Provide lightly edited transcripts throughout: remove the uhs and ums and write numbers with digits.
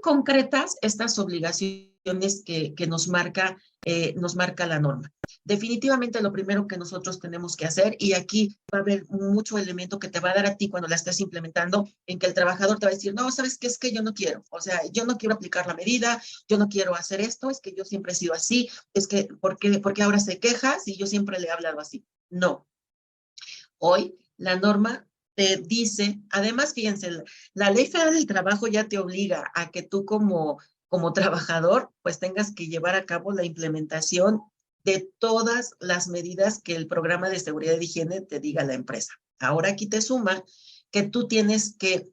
concretas estas obligaciones que nos marca la norma. Definitivamente lo primero que nosotros tenemos que hacer, y aquí va a haber mucho elemento que te va a dar a ti cuando la estés implementando, en que el trabajador te va a decir, no, ¿sabes qué? Es que yo no quiero, o sea, yo no quiero aplicar la medida, yo no quiero hacer esto, es que yo siempre he sido así, es que, ¿por qué ahora se queja si yo siempre le he hablado así? No. Hoy la norma te dice, además, fíjense, la Ley Federal del Trabajo ya te obliga a que tú como trabajador, pues tengas que llevar a cabo la implementación de todas las medidas que el programa de seguridad y higiene te diga a la empresa. Ahora aquí te suma que tú tienes que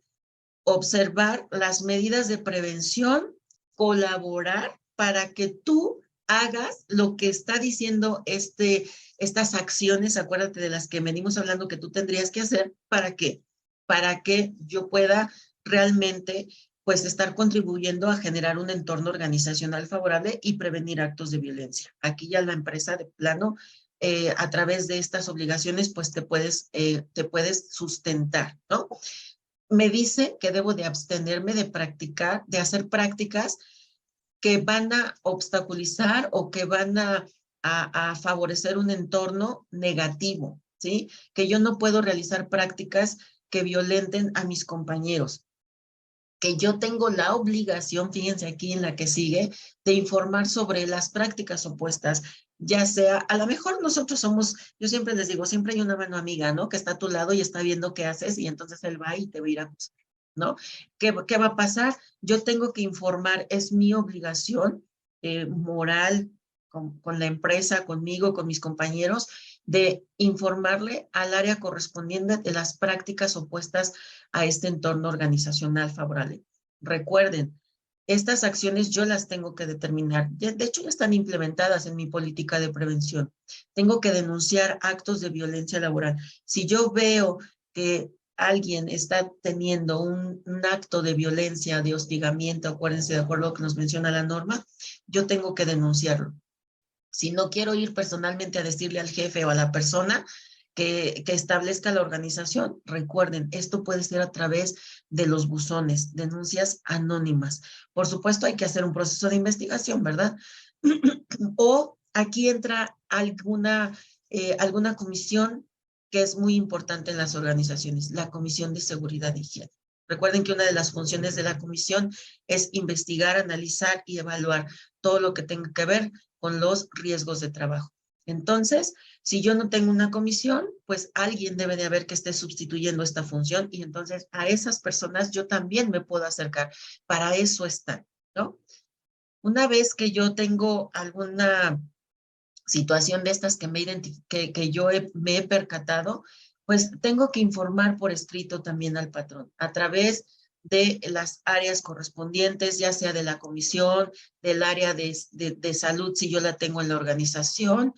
observar las medidas de prevención, colaborar para que tú hagas lo que está diciendo estas acciones, acuérdate de las que venimos hablando que tú tendrías que hacer, ¿para qué? Para que yo pueda realmente pues estar contribuyendo a generar un entorno organizacional favorable y prevenir actos de violencia. Aquí ya la empresa de plano, a través de estas obligaciones, pues te puedes sustentar, ¿no? Me dice que debo de abstenerme de practicar, de hacer prácticas que van a obstaculizar o que van a favorecer un entorno negativo, ¿sí? Que yo no puedo realizar prácticas que violenten a mis compañeros, que yo tengo la obligación, fíjense aquí en la que sigue, de informar sobre las prácticas opuestas, ya sea, a lo mejor nosotros somos, yo siempre les digo, siempre hay una mano amiga, ¿no? Que está a tu lado y está viendo qué haces y entonces él va y te va a ir a juzgar, ¿no? ¿Qué va a pasar? Yo tengo que informar, es mi obligación moral con la empresa, conmigo, con mis compañeros, de informarle al área correspondiente de las prácticas opuestas a este entorno organizacional favorable. Recuerden, estas acciones yo las tengo que determinar. De hecho, ya están implementadas en mi política de prevención. Tengo que denunciar actos de violencia laboral. Si yo veo que alguien está teniendo un acto de violencia, de hostigamiento, acuérdense de acuerdo a lo que nos menciona la norma, yo tengo que denunciarlo. Si no quiero ir personalmente a decirle al jefe o a la persona que establezca la organización, recuerden, esto puede ser a través de los buzones, denuncias anónimas. Por supuesto, hay que hacer un proceso de investigación, ¿verdad? O aquí entra alguna comisión que es muy importante en las organizaciones, la Comisión de Seguridad y Higiene. Recuerden que una de las funciones de la comisión es investigar, analizar y evaluar todo lo que tenga que ver con los riesgos de trabajo. Entonces, si yo no tengo una comisión, pues alguien debe de haber que esté sustituyendo esta función y entonces a esas personas yo también me puedo acercar. Para eso están, ¿no? Una vez que yo tengo alguna situación de estas que yo me he percatado, pues tengo que informar por escrito también al patrón a través de las áreas correspondientes, ya sea de la comisión, del área de salud, si yo la tengo en la organización,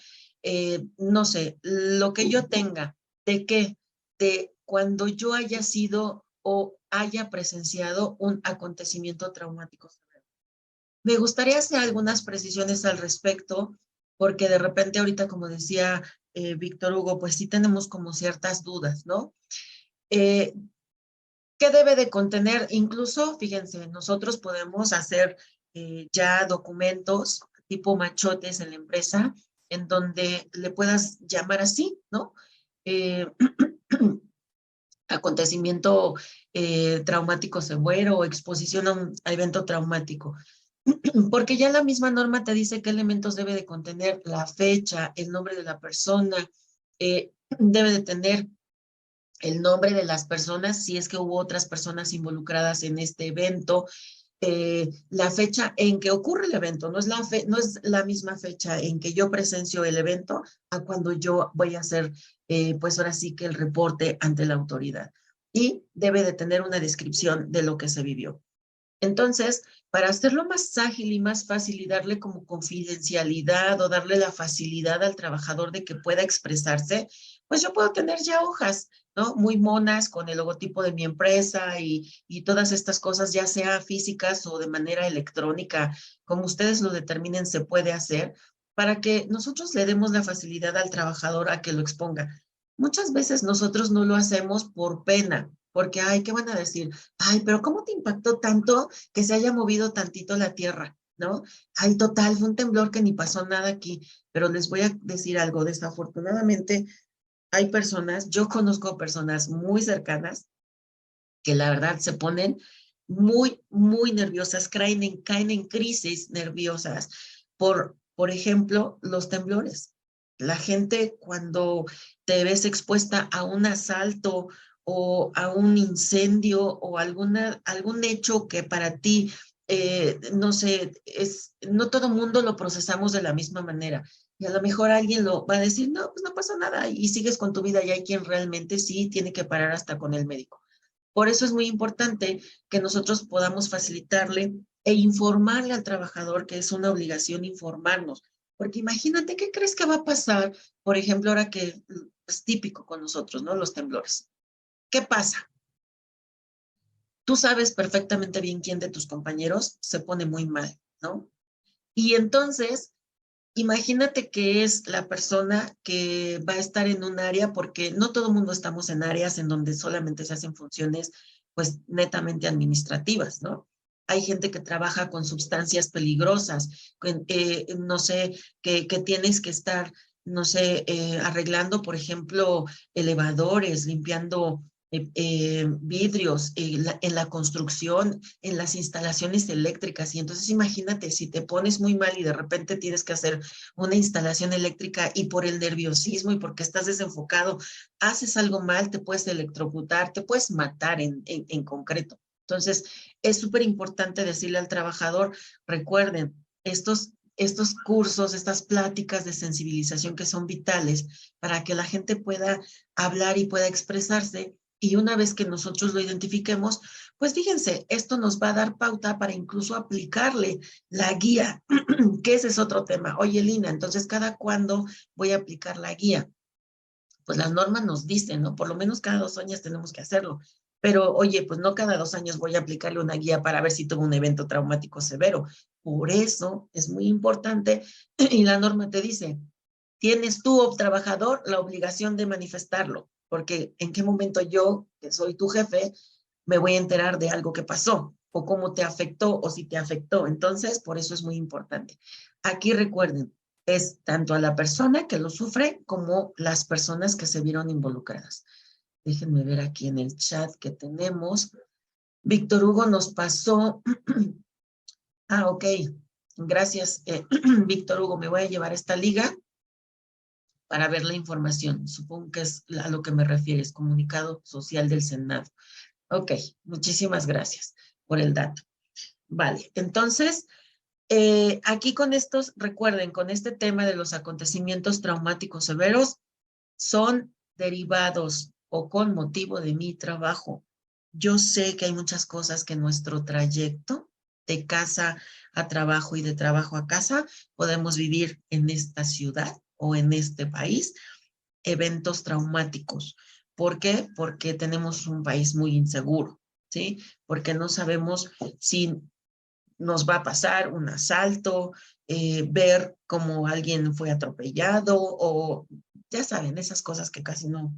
no sé, lo que yo tenga, ¿de qué? De cuando yo haya sido o haya presenciado un acontecimiento traumático. Me gustaría hacer algunas precisiones al respecto, porque de repente ahorita, como decía Víctor Hugo, pues sí tenemos como ciertas dudas, ¿no? Eh, ¿Qué debe de contener? Incluso, fíjense, nosotros podemos hacer ya documentos tipo machotes en la empresa, en donde le puedas llamar así, ¿no? Eh, acontecimiento traumático severo o exposición a evento traumático. Porque ya la misma norma te dice qué elementos debe de contener la fecha, el nombre de la persona, debe de tener el nombre de las personas, si es que hubo otras personas involucradas en este evento, la fecha en que ocurre el evento, no es la misma fecha en que yo presencio el evento a cuando yo voy a hacer, pues ahora sí que el reporte ante la autoridad. Y debe de tener una descripción de lo que se vivió. Entonces, para hacerlo más ágil y más fácil y darle como confidencialidad o darle la facilidad al trabajador de que pueda expresarse, pues yo puedo tener ya hojas, ¿no? Muy monas con el logotipo de mi empresa y todas estas cosas, ya sea físicas o de manera electrónica, como ustedes lo determinen, se puede hacer para que nosotros le demos la facilidad al trabajador a que lo exponga. Muchas veces nosotros no lo hacemos por pena, porque, ay, ¿qué van a decir? Ay, pero ¿cómo te impactó tanto que se haya movido tantito la tierra? ¿No? Ay, total, fue un temblor que ni pasó nada aquí, pero les voy a decir algo, desafortunadamente hay personas, yo conozco personas muy cercanas que la verdad se ponen muy, muy nerviosas, caen en crisis nerviosas por ejemplo, los temblores. La gente cuando te ves expuesta a un asalto o a un incendio o algún hecho que para ti, no sé, no todo mundo lo procesamos de la misma manera. Y a lo mejor alguien lo va a decir, no, pues no pasa nada, y sigues con tu vida, y hay quien realmente sí tiene que parar hasta con el médico. Por eso es muy importante que nosotros podamos facilitarle e informarle al trabajador, que es una obligación informarnos. Porque imagínate, ¿qué crees que va a pasar? Por ejemplo, ahora que es típico con nosotros, ¿no? Los temblores. ¿Qué pasa? Tú sabes perfectamente bien quién de tus compañeros se pone muy mal, ¿no? Y entonces, imagínate que es la persona que va a estar en un área, porque no todo el mundo estamos en áreas en donde solamente se hacen funciones, pues, netamente administrativas, ¿no? Hay gente que trabaja con sustancias peligrosas, no sé, que tienes que estar, no sé, arreglando, por ejemplo, elevadores, limpiando vidrios, en la construcción, en las instalaciones eléctricas. Y entonces imagínate, si te pones muy mal y de repente tienes que hacer una instalación eléctrica y por el nerviosismo y porque estás desenfocado, haces algo mal, te puedes electrocutar, te puedes matar en concreto. Entonces, es súper importante decirle al trabajador, recuerden, estos cursos, estas pláticas de sensibilización que son vitales para que la gente pueda hablar y pueda expresarse. Y una vez que nosotros lo identifiquemos, pues fíjense, esto nos va a dar pauta para incluso aplicarle la guía, que ese es otro tema. Oye, Lina, entonces, ¿cada cuándo voy a aplicar la guía? Pues las normas nos dicen, ¿no? Por lo menos cada 2 años tenemos que hacerlo. Pero, oye, pues no cada 2 años voy a aplicarle una guía para ver si tuvo un evento traumático severo. Por eso es muy importante y la norma te dice, tienes tú, trabajador, la obligación de manifestarlo, porque en qué momento yo, que soy tu jefe, me voy a enterar de algo que pasó o cómo te afectó o si te afectó. Entonces, por eso es muy importante. Aquí recuerden, es tanto a la persona que lo sufre como las personas que se vieron involucradas. Déjenme ver aquí en el chat que tenemos. Víctor Hugo nos pasó. Ah, ok. Gracias, Víctor Hugo. Me voy a llevar esta liga para ver la información. Supongo que es a lo que me refieres, comunicado social del Senado. Ok, muchísimas gracias por el dato. Vale, entonces, aquí con estos, recuerden, con este tema de los acontecimientos traumáticos severos, son derivados o con motivo de mi trabajo. Yo sé que hay muchas cosas que en nuestro trayecto de casa a trabajo y de trabajo a casa podemos vivir en esta ciudad o en este país, eventos traumáticos. ¿Por qué? Porque tenemos un país muy inseguro, ¿sí? Porque no sabemos si nos va a pasar un asalto, ver cómo alguien fue atropellado o ya saben, esas cosas que casi no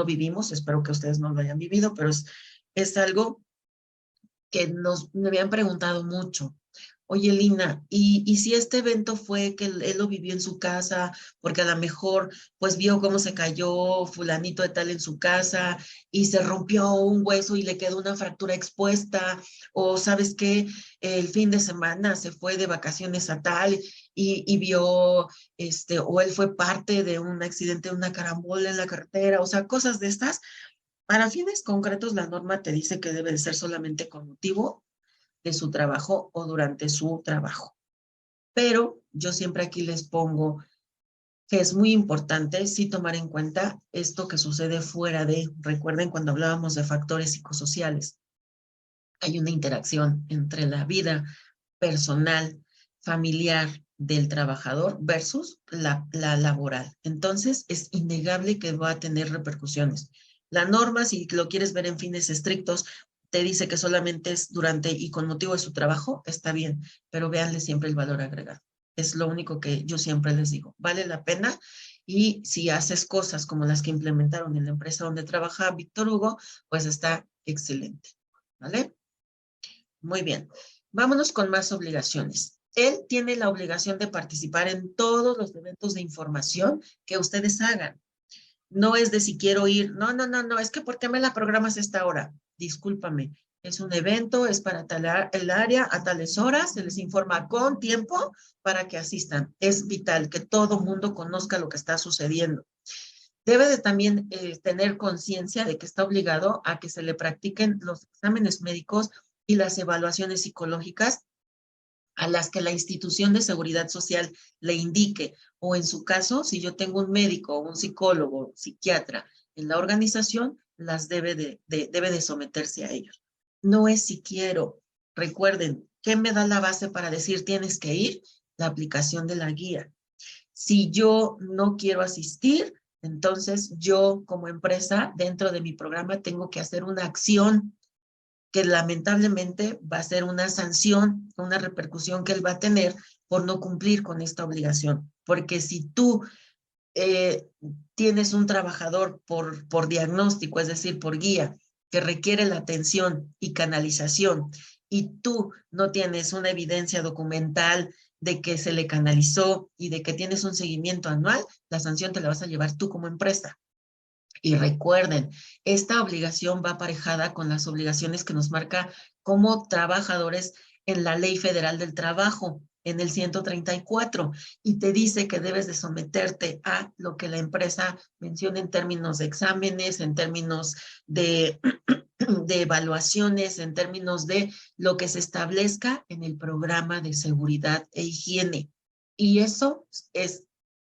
vivimos. Espero que ustedes no lo hayan vivido, pero es algo que me habían preguntado mucho. Oye, Lina, ¿y si este evento fue que él lo vivió en su casa, porque a lo mejor pues vio cómo se cayó fulanito de tal en su casa y se rompió un hueso y le quedó una fractura expuesta, o sabes qué, el fin de semana se fue de vacaciones a tal y vio, o él fue parte de un accidente, una carambola en la carretera, o sea, cosas de estas? Para fines concretos, la norma te dice que debe de ser solamente con motivo de su trabajo o durante su trabajo. Pero yo siempre aquí les pongo que es muy importante sí tomar en cuenta esto que sucede fuera de, recuerden cuando hablábamos de factores psicosociales, hay una interacción entre la vida personal, familiar del trabajador versus la laboral. Entonces, es innegable que va a tener repercusiones. La norma, si lo quieres ver en fines estrictos, te dice que solamente es durante y con motivo de su trabajo, está bien, pero véanle siempre el valor agregado. Es lo único que yo siempre les digo. Vale la pena Y si haces cosas como las que implementaron en la empresa donde trabaja Víctor Hugo, pues está excelente, ¿vale? Muy bien. Vámonos con más obligaciones. Él tiene la obligación de participar en todos los eventos de información que ustedes hagan. No es de si quiero ir, no, es que ¿por qué me la programas a esta hora? Discúlpame, es un evento, es para tal el área a tales horas, se les informa con tiempo para que asistan. Es vital que todo mundo conozca lo que está sucediendo. Debe de también tener conciencia de que está obligado a que se le practiquen los exámenes médicos y las evaluaciones psicológicas a las que la institución de seguridad social le indique, o en su caso, si yo tengo un médico, un psicólogo, psiquiatra en la organización, las debe de someterse a ellos. No es si quiero. Recuerden, ¿qué me da la base para decir tienes que ir? La aplicación de la guía. Si yo no quiero asistir, entonces yo como empresa dentro de mi programa tengo que hacer una acción que lamentablemente va a ser una sanción, una repercusión que él va a tener por no cumplir con esta obligación. Porque si tú eh, tienes un trabajador por diagnóstico, es decir, por guía, que requiere la atención y canalización, y tú no tienes una evidencia documental de que se le canalizó y de que tienes un seguimiento anual, la sanción te la vas a llevar tú como empresa. Y recuerden, esta obligación va aparejada con las obligaciones que nos marca como trabajadores en la Ley Federal del Trabajo, en el 134, y te dice que debes de someterte a lo que la empresa menciona en términos de exámenes, en términos de, de evaluaciones, en términos de lo que se establezca en el programa de seguridad e higiene. Y eso es,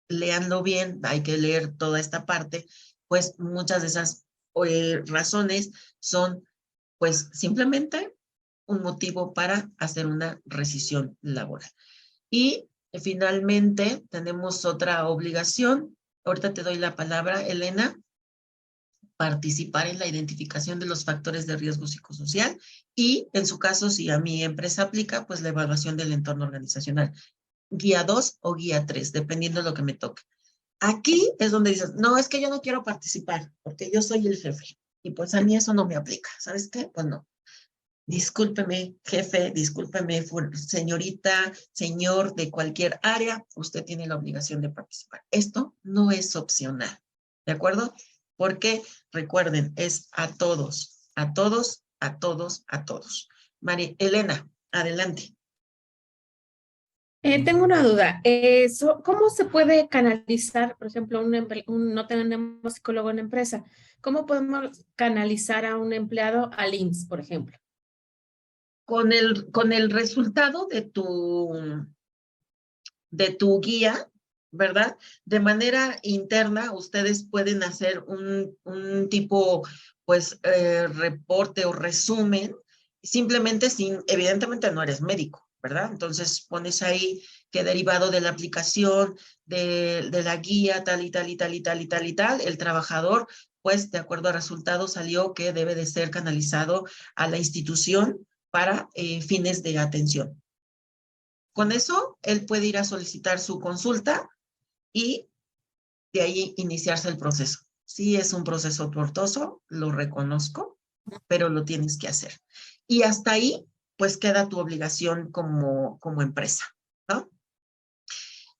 léanlo bien, hay que leer toda esta parte, pues muchas de esas razones son pues simplemente un motivo para hacer una rescisión laboral. Y finalmente tenemos otra obligación. Ahorita te doy la palabra, Elena. Participar en la identificación de los factores de riesgo psicosocial y, en su caso, si a mi empresa aplica, pues la evaluación del entorno organizacional. Guía 2 o guía 3, dependiendo de lo que me toque. Aquí es donde dices, no, es que yo no quiero participar porque yo soy el jefe y pues a mí eso no me aplica. ¿Sabes qué? Pues no. Discúlpeme, jefe, discúlpeme, señorita, señor de cualquier área, usted tiene la obligación de participar. Esto no es opcional, ¿de acuerdo? Porque recuerden, es a todos, a todos, a todos, a todos. María Elena, adelante. Tengo una duda. ¿Cómo se puede canalizar, por ejemplo, no tenemos psicólogo en la empresa? ¿Cómo podemos canalizar a un empleado al IMSS, por ejemplo? Con el resultado de tu guía, ¿verdad? De manera interna, ustedes pueden hacer un tipo, pues, reporte o resumen, simplemente sin, evidentemente no eres médico, ¿verdad? Entonces pones ahí que derivado de la aplicación, de la guía, tal y tal y tal y tal y tal y tal, el trabajador, pues, de acuerdo a resultados, salió que debe de ser canalizado a la institución para fines de atención. Con eso, él puede ir a solicitar su consulta y de ahí iniciarse el proceso. Sí, es un proceso tortuoso, lo reconozco, pero lo tienes que hacer. Y hasta ahí, pues queda tu obligación como empresa, ¿no?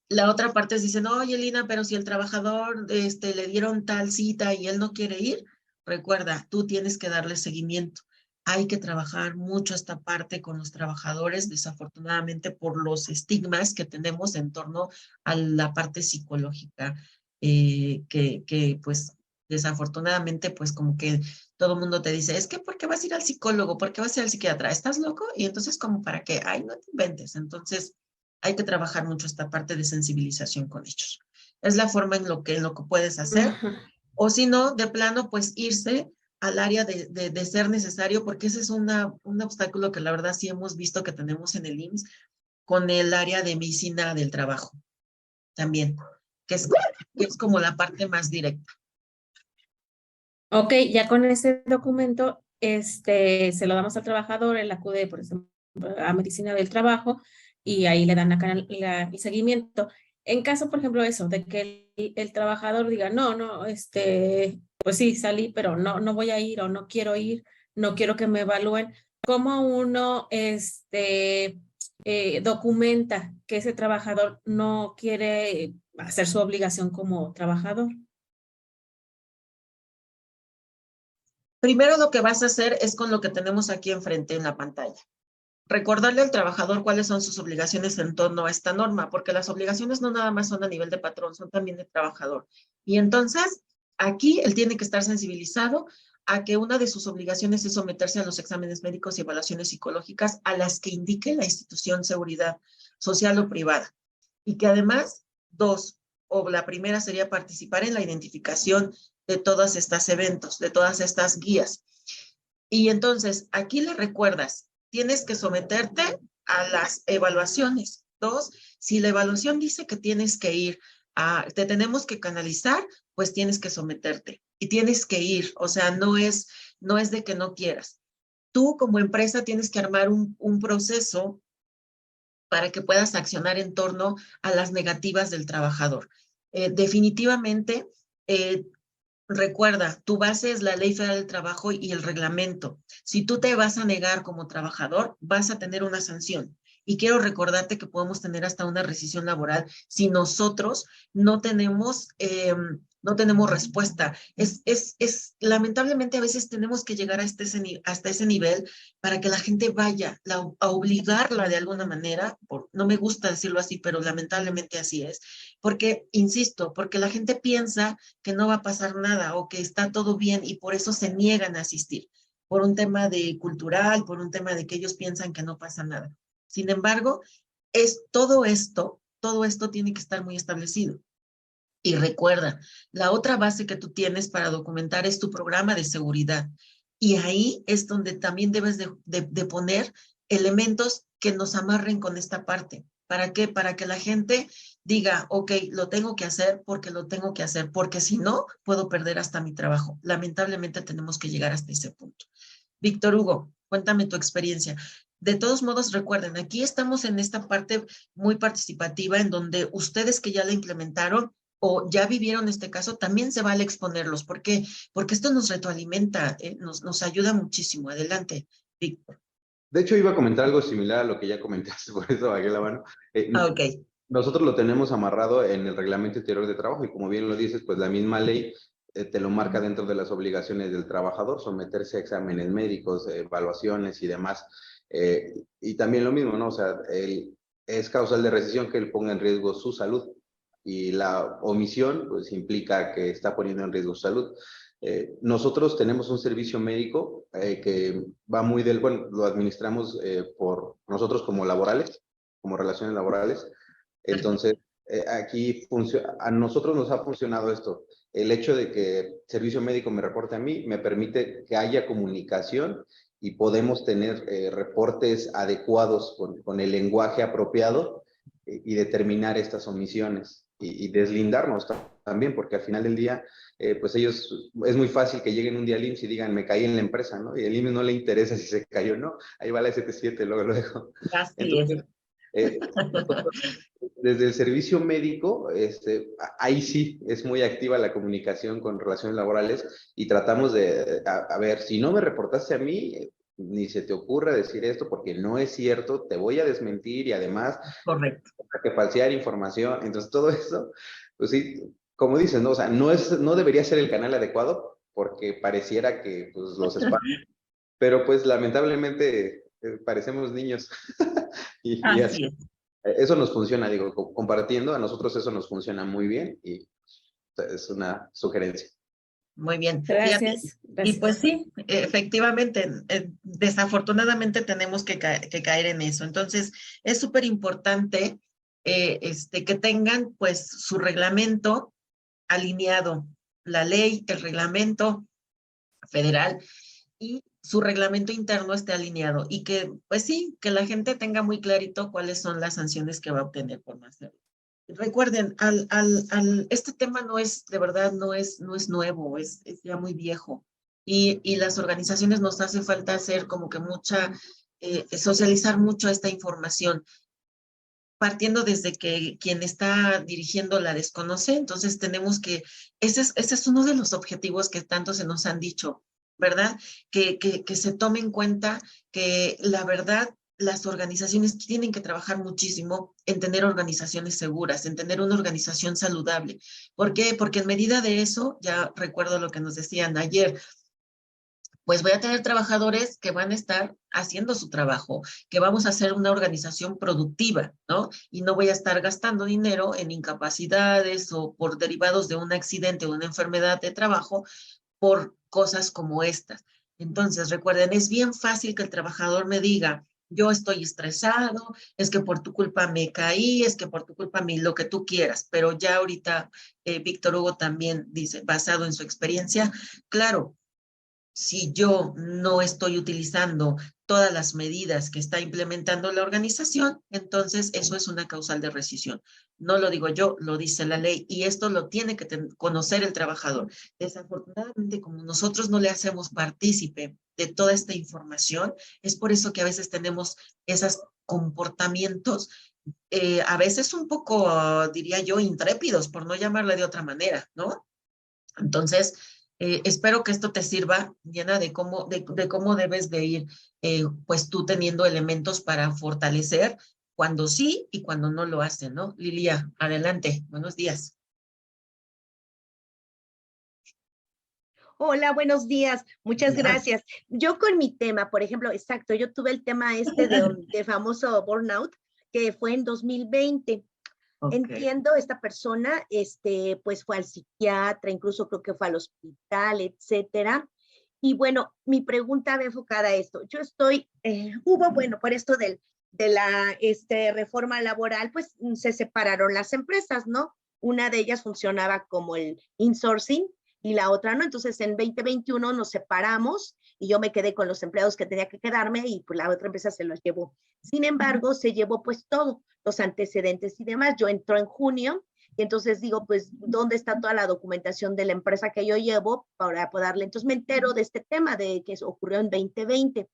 La otra parte es, dicen, oye, Lina, pero si el trabajador le dieron tal cita y él no quiere ir, recuerda, tú tienes que darle seguimiento. Hay que trabajar mucho esta parte con los trabajadores, desafortunadamente por los estigmas que tenemos en torno a la parte psicológica, que pues desafortunadamente pues como que todo el mundo te dice, es que ¿por qué vas a ir al psicólogo? ¿Por qué vas a ir al psiquiatra? ¿Estás loco? Y entonces como para qué, ay, no te inventes. Entonces hay que trabajar mucho esta parte de sensibilización con ellos. Es la forma en lo que puedes hacer. Ajá. O si no, de plano, pues irse al área de ser necesario, porque ese es un obstáculo que la verdad sí hemos visto que tenemos en el IMSS con el área de medicina del trabajo también, que es como la parte más directa. Ok, ya con ese documento, se lo damos al trabajador, él acude, por ejemplo, a medicina del trabajo y ahí le dan el seguimiento. En caso, por ejemplo, eso, de que el trabajador diga, no, no, pues sí, salí, pero no voy a ir o no quiero ir, no quiero que me evalúen, ¿cómo uno, documenta que ese trabajador no quiere hacer su obligación como trabajador? Primero lo que vas a hacer es con lo que tenemos aquí enfrente en la pantalla. Recordarle al trabajador cuáles son sus obligaciones en torno a esta norma, porque las obligaciones no nada más son a nivel de patrón, son también de trabajador. Y entonces, aquí él tiene que estar sensibilizado a que una de sus obligaciones es someterse a los exámenes médicos y evaluaciones psicológicas a las que indique la institución seguridad social o privada. Y que además, dos, o la primera sería participar en la identificación de todos estos eventos, de todas estas guías. Y entonces, aquí le recuerdas, tienes que someterte a las evaluaciones. Dos, si la evaluación dice que tienes que ir te tenemos que canalizar, pues tienes que someterte y tienes que ir. O sea, no es de que no quieras. Tú como empresa tienes que armar un proceso para que puedas accionar en torno a las negativas del trabajador. Definitivamente, eh, recuerda, tu base es la Ley Federal del Trabajo y el reglamento. Si tú te vas a negar como trabajador, vas a tener una sanción. Y quiero recordarte que podemos tener hasta una rescisión laboral si nosotros no tenemos respuesta. Lamentablemente a veces tenemos que llegar hasta ese nivel para que la gente vaya, a obligarla de alguna manera. No me gusta decirlo así, pero lamentablemente así es. Porque, insisto, porque la gente piensa que no va a pasar nada o que está todo bien y por eso se niegan a asistir, por un tema de cultural, por un tema de que ellos piensan que no pasa nada. Sin embargo, todo esto tiene que estar muy establecido. Y recuerda, la otra base que tú tienes para documentar es tu programa de seguridad. Y ahí es donde también debes de poner elementos que nos amarren con esta parte. ¿Para qué? Para que la gente diga, ok, lo tengo que hacer porque lo tengo que hacer, porque si no, puedo perder hasta mi trabajo. Lamentablemente tenemos que llegar hasta ese punto. Víctor Hugo, cuéntame tu experiencia. De todos modos, recuerden, aquí estamos en esta parte muy participativa en donde ustedes que ya la implementaron o ya vivieron este caso, también se vale exponerlos. ¿Por qué? Porque esto nos retroalimenta, nos ayuda muchísimo. Adelante, Víctor. De hecho, iba a comentar algo similar a lo que ya comentaste, por eso bajé la mano. Ok. Nosotros lo tenemos amarrado en el Reglamento Interior de Trabajo y como bien lo dices, pues la misma ley te lo marca dentro de las obligaciones del trabajador, someterse a exámenes médicos, evaluaciones y demás. Y también lo mismo, ¿no? O sea, es causal de rescisión que él ponga en riesgo su salud y la omisión, pues implica que está poniendo en riesgo su salud. Nosotros tenemos un servicio médico que va muy bueno, lo administramos por nosotros como laborales, como relaciones laborales. Entonces, aquí a nosotros nos ha funcionado esto. El hecho de que el servicio médico me reporte a mí me permite que haya comunicación y podemos tener reportes adecuados con el lenguaje apropiado y determinar estas omisiones y deslindarnos también, porque al final del día, pues ellos, es muy fácil que lleguen un día al IMSS y digan, me caí en la empresa, ¿no? Y al IMSS no le interesa si se cayó o no, ahí va la ST7, luego lo dejo. Así es. Entonces, nosotros, desde el servicio médico, ahí sí es muy activa la comunicación con relaciones laborales y tratamos de, a ver, si no me reportaste a mí, ni se te ocurra decir esto porque no es cierto, te voy a desmentir y además Correcto. que falsear información. Entonces, todo eso, pues sí, como dices, ¿no? O sea, no debería ser el canal adecuado porque pareciera que pues, los espacios, pero pues lamentablemente parecemos niños y así. Así es. Eso nos funciona, digo, compartiendo, a nosotros eso nos funciona muy bien y es una sugerencia. Muy bien. Fíjate. Gracias, Y pues gracias. sí, efectivamente, desafortunadamente tenemos que caer en eso. Entonces, es súper importante que tengan pues su reglamento alineado, la ley, el reglamento federal y su reglamento interno esté alineado y que, pues sí, que la gente tenga muy clarito cuáles son las sanciones que va a obtener por no hacerlo. Recuerden, este tema no es, de verdad, no es nuevo, es ya muy viejo. Y las organizaciones nos hace falta hacer como que socializar mucho esta información. partiendo desde que quien está dirigiendo la desconoce, entonces tenemos que, ese es uno de los objetivos que tanto se nos han dicho, ¿verdad? Que se tome en cuenta que la verdad, las organizaciones tienen que trabajar muchísimo en tener organizaciones seguras, en tener una organización saludable. ¿Por qué? Porque en medida de eso, ya recuerdo lo que nos decían ayer, pues voy a tener trabajadores que van a estar haciendo su trabajo, que vamos a hacer una organización productiva, ¿no? Y no voy a estar gastando dinero en incapacidades o por derivados de un accidente o una enfermedad de trabajo por cosas como estas. Entonces, recuerden, es bien fácil que el trabajador me diga, yo estoy estresado, es que por tu culpa me caí, es que por tu culpa me lo que tú quieras, pero ya ahorita Víctor Hugo también dice, basado en su experiencia, claro, si yo no estoy utilizando todas las medidas que está implementando la organización, entonces eso es una causal de rescisión. No lo digo yo, lo dice la ley y esto lo tiene que conocer el trabajador. Desafortunadamente, como nosotros no le hacemos partícipe de toda esta información, es por eso que a veces tenemos esos comportamientos, a veces un poco, diría yo, intrépidos, por no llamarle de otra manera, ¿no? Entonces, espero que esto te sirva, Diana, de cómo debes de ir, pues tú teniendo elementos para fortalecer cuando sí y cuando no lo hacen, ¿no? Lilia, adelante, buenos días. Hola, buenos días. Muchas gracias. Yo con mi tema, por ejemplo, exacto, yo tuve el tema de famoso burnout, que fue en 2020. Okay. Entiendo, esta persona, pues fue al psiquiatra, incluso creo que fue al hospital, etcétera. Y bueno, mi pregunta va enfocada a esto. Yo estoy, bueno, por esto de la reforma laboral, pues se separaron las empresas, ¿no? Una de ellas funcionaba como el insourcing y la otra no. Entonces, en 2021 nos separamos y yo me quedé con los empleados que tenía que quedarme y pues la otra empresa se los llevó. Sin embargo, se llevó pues todo, los antecedentes y demás. Yo entró en junio y entonces digo, pues, ¿dónde está toda la documentación de la empresa que yo llevo para poder darle? Entonces me entero de este tema de que ocurrió en 2020.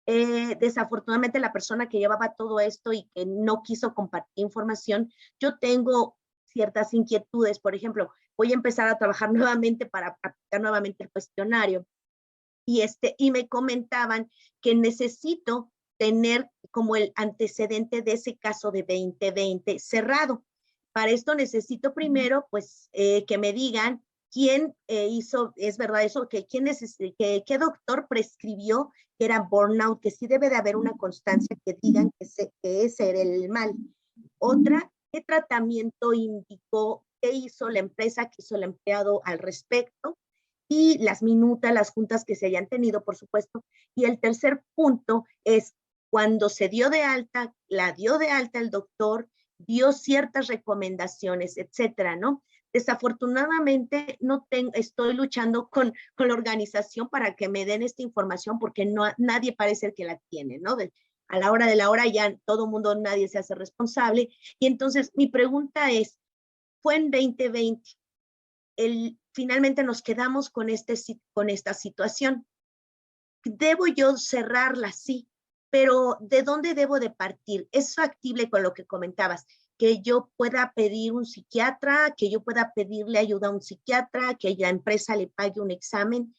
Desafortunadamente la persona que llevaba todo esto y que no quiso compartir información, yo tengo ciertas inquietudes. Por ejemplo, voy a empezar a trabajar nuevamente para aplicar nuevamente el cuestionario y me comentaban que necesito tener como el antecedente de ese caso de 2020 cerrado. Para esto necesito primero, pues, que me digan quién hizo, es verdad eso, qué doctor prescribió que era burnout, que sí debe de haber una constancia que digan que ese era el mal. Otra, ¿qué tratamiento indicó? ¿Qué hizo la empresa? ¿Qué hizo el empleado al respecto? Y las minutas, las juntas que se hayan tenido, por supuesto. Y el tercer punto es cuando se dio de alta, la dio de alta el doctor, dio ciertas recomendaciones, etcétera, ¿no? Desafortunadamente estoy luchando con la organización para que me den esta información porque nadie parece que la tiene, ¿no? A la hora de la hora ya todo mundo, nadie se hace responsable. Y entonces mi pregunta es, fue en 2020, finalmente nos quedamos con esta situación. ¿Debo yo cerrarla? Sí, pero ¿de dónde debo de partir? ¿Es factible con lo que comentabas? Que yo pueda pedir un psiquiatra, que yo pueda pedirle ayuda a un psiquiatra, que la empresa le pague un examen.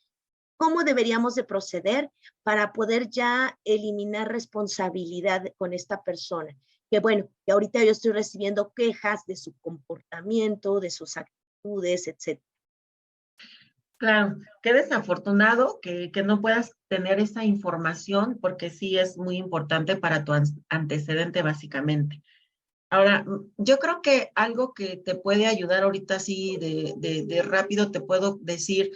¿Cómo deberíamos de proceder para poder ya eliminar responsabilidad con esta persona? Que bueno, que ahorita yo estoy recibiendo quejas de su comportamiento, de sus actitudes, etcétera. Claro, qué desafortunado que no puedas tener esa información porque sí es muy importante para tu antecedente básicamente. Ahora, yo creo que algo que te puede ayudar ahorita así de rápido te puedo decir,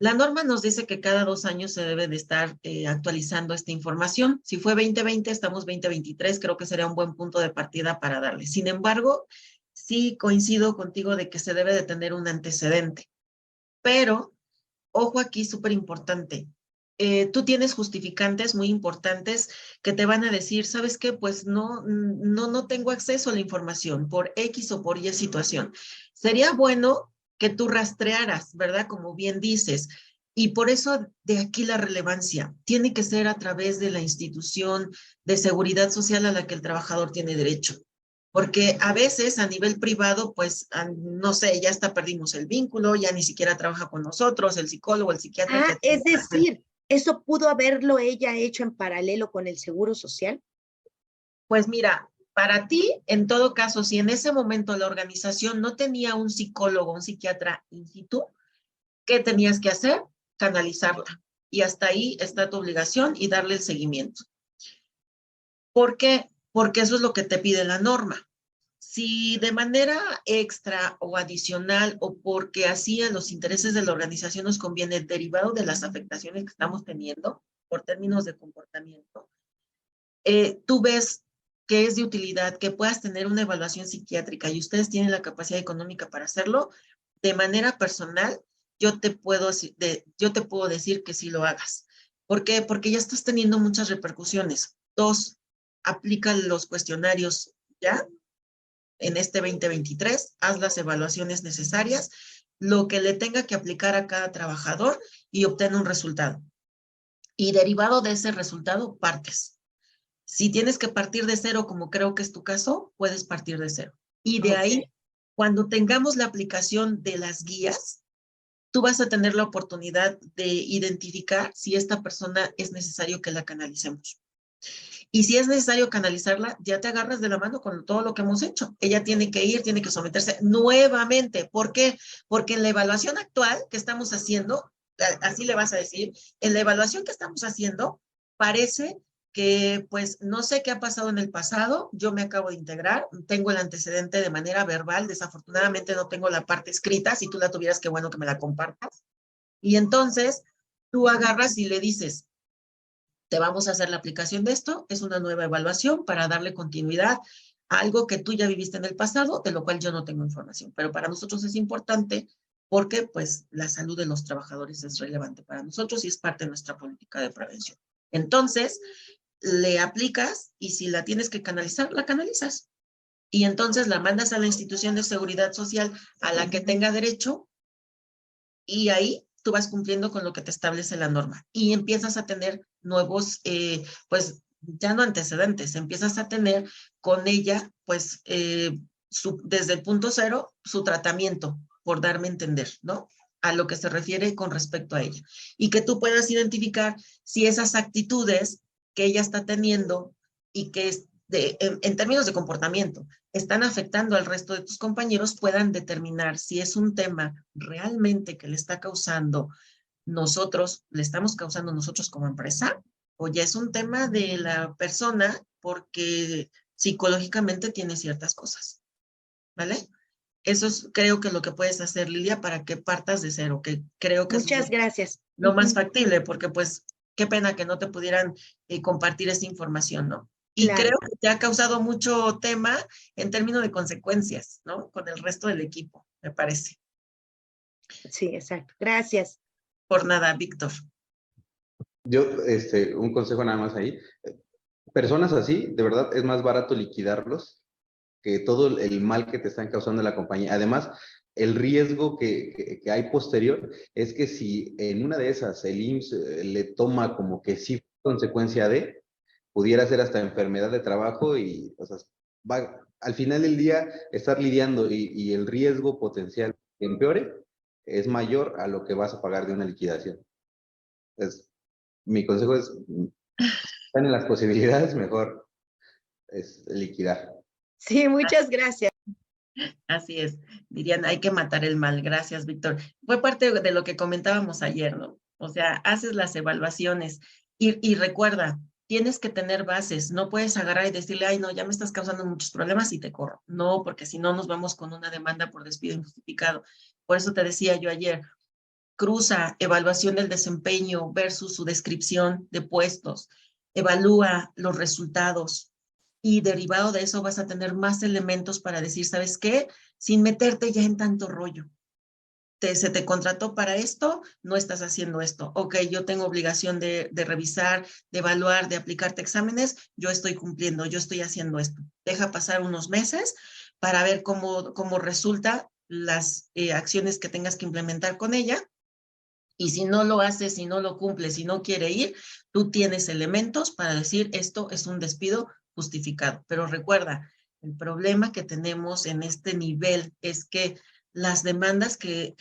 la norma nos dice que cada 2 años se debe de estar actualizando esta información. Si fue 2020, estamos 2023, creo que sería un buen punto de partida para darle. Sin embargo, sí coincido contigo de que se debe de tener un antecedente, pero ojo aquí, súper importante. Tú tienes justificantes muy importantes que te van a decir, ¿sabes qué? Pues no tengo acceso a la información por X o por Y situación. Sería bueno que tú rastrearas, ¿verdad? Como bien dices. Y por eso de aquí la relevancia. Tiene que ser a través de la institución de seguridad social a la que el trabajador tiene derecho. Porque a veces a nivel privado, pues, no sé, ya hasta perdimos el vínculo, ya ni siquiera trabaja con nosotros, el psicólogo, el psiquiatra. Ah, es decir, ¿eso pudo haberlo ella hecho en paralelo con el Seguro Social? Pues mira, para ti, en todo caso, si en ese momento la organización no tenía un psicólogo, un psiquiatra in situ, ¿qué tenías que hacer? Canalizarla. Y hasta ahí está tu obligación y darle el seguimiento. ¿Por qué? Porque eso es lo que te pide la norma. Si de manera extra o adicional o porque así a los intereses de la organización nos conviene, derivado de las afectaciones que estamos teniendo por términos de comportamiento, tú ves que es de utilidad que puedas tener una evaluación psiquiátrica y ustedes tienen la capacidad económica para hacerlo, de manera personal, yo te puedo decir que sí lo hagas. ¿Por qué? Porque ya estás teniendo muchas repercusiones. 2, aplica los cuestionarios ya en este 2023, haz las evaluaciones necesarias, lo que le tenga que aplicar a cada trabajador y obtén un resultado. Y derivado de ese resultado, partes. Si tienes que partir de cero, como creo que es tu caso, puedes partir de cero. Y de ahí, cuando tengamos la aplicación de las guías, tú vas a tener la oportunidad de identificar si esta persona es necesario que la canalicemos. Y si es necesario canalizarla, ya te agarras de la mano con todo lo que hemos hecho. Ella tiene que ir, tiene que someterse nuevamente. ¿Por qué? Porque en la evaluación actual que estamos haciendo, así le vas a decir, en la evaluación que estamos haciendo, parece que pues no sé qué ha pasado en el pasado, yo me acabo de integrar, tengo el antecedente de manera verbal, desafortunadamente no tengo la parte escrita, si tú la tuvieras, qué bueno que me la compartas. Y entonces tú agarras y le dices, te vamos a hacer la aplicación de esto, es una nueva evaluación para darle continuidad a algo que tú ya viviste en el pasado, de lo cual yo no tengo información, pero para nosotros es importante porque pues la salud de los trabajadores es relevante para nosotros y es parte de nuestra política de prevención. Entonces, le aplicas y si la tienes que canalizar, la canalizas. Y entonces la mandas a la institución de seguridad social a la que tenga derecho y ahí tú vas cumpliendo con lo que te establece la norma y empiezas a tener nuevos, pues ya no antecedentes, empiezas a tener con ella, pues desde el punto cero, su tratamiento, por darme a entender, ¿no? A lo que se refiere con respecto a ella. Y que tú puedas identificar si esas actitudes que ella está teniendo y que es en términos de comportamiento están afectando al resto de tus compañeros, puedan determinar si es un tema realmente que le está causando nosotros, le estamos causando nosotros como empresa, o ya es un tema de la persona porque psicológicamente tiene ciertas cosas, ¿vale? Eso es, creo que lo que puedes hacer, Lilia, para que partas de cero, que creo que Muchas gracias. Lo más factible, porque pues qué pena que no te pudieran compartir esa información, ¿no? Y claro, creo que te ha causado mucho tema en términos de consecuencias, ¿no? Con el resto del equipo, me parece. Sí, exacto. Gracias. Por nada, Víctor. Yo, un consejo nada más ahí. Personas así, de verdad, es más barato liquidarlos que todo el mal que te están causando en la compañía. Además, el riesgo que hay posterior es que si en una de esas el IMSS le toma como que sí consecuencia de, pudiera ser hasta enfermedad de trabajo y, o sea, al final del día estar lidiando y el riesgo potencial que empeore es mayor a lo que vas a pagar de una liquidación. Entonces, mi consejo es, están en las posibilidades, mejor es liquidar. Sí, muchas gracias. Así es, dirían, hay que matar el mal. Gracias, Víctor. Fue parte de lo que comentábamos ayer, ¿no? O sea, haces las evaluaciones y recuerda, tienes que tener bases, no puedes agarrar y decirle, ay, no, ya me estás causando muchos problemas y te corro. No, porque si no nos vamos con una demanda por despido injustificado. Por eso te decía yo ayer, cruza evaluación del desempeño versus su descripción de puestos, evalúa los resultados y derivado de eso vas a tener más elementos para decir, ¿sabes qué? Sin meterte ya en tanto rollo. Se te contrató para esto, no estás haciendo esto. Ok, yo tengo obligación de revisar, de evaluar, de aplicarte exámenes, yo estoy cumpliendo, yo estoy haciendo esto. Deja pasar unos meses para ver cómo resulta las acciones que tengas que implementar con ella. Y si no lo hace, si no lo cumple, si no quiere ir, tú tienes elementos para decir esto es un despido justificado. Pero recuerda, El problema que tenemos en este nivel es que las demandas que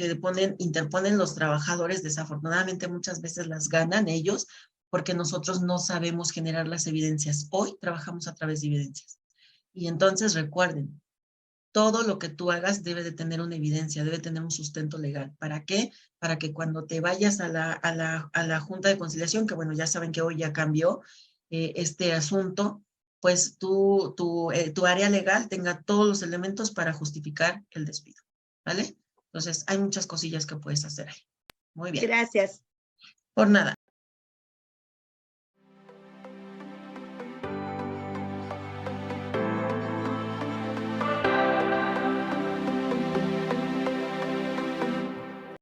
interponen los trabajadores, desafortunadamente muchas veces las ganan ellos porque nosotros no sabemos generar las evidencias. Hoy trabajamos a través de evidencias. Y entonces recuerden, todo lo que tú hagas debe de tener una evidencia, debe tener un sustento legal. ¿Para qué? Para que cuando te vayas a la Junta de Conciliación, que bueno, ya saben que hoy ya cambió este asunto, pues tu área legal tenga todos los elementos para justificar el despido, ¿vale? Entonces, hay muchas cosillas que puedes hacer ahí. Muy bien. Gracias. Por nada.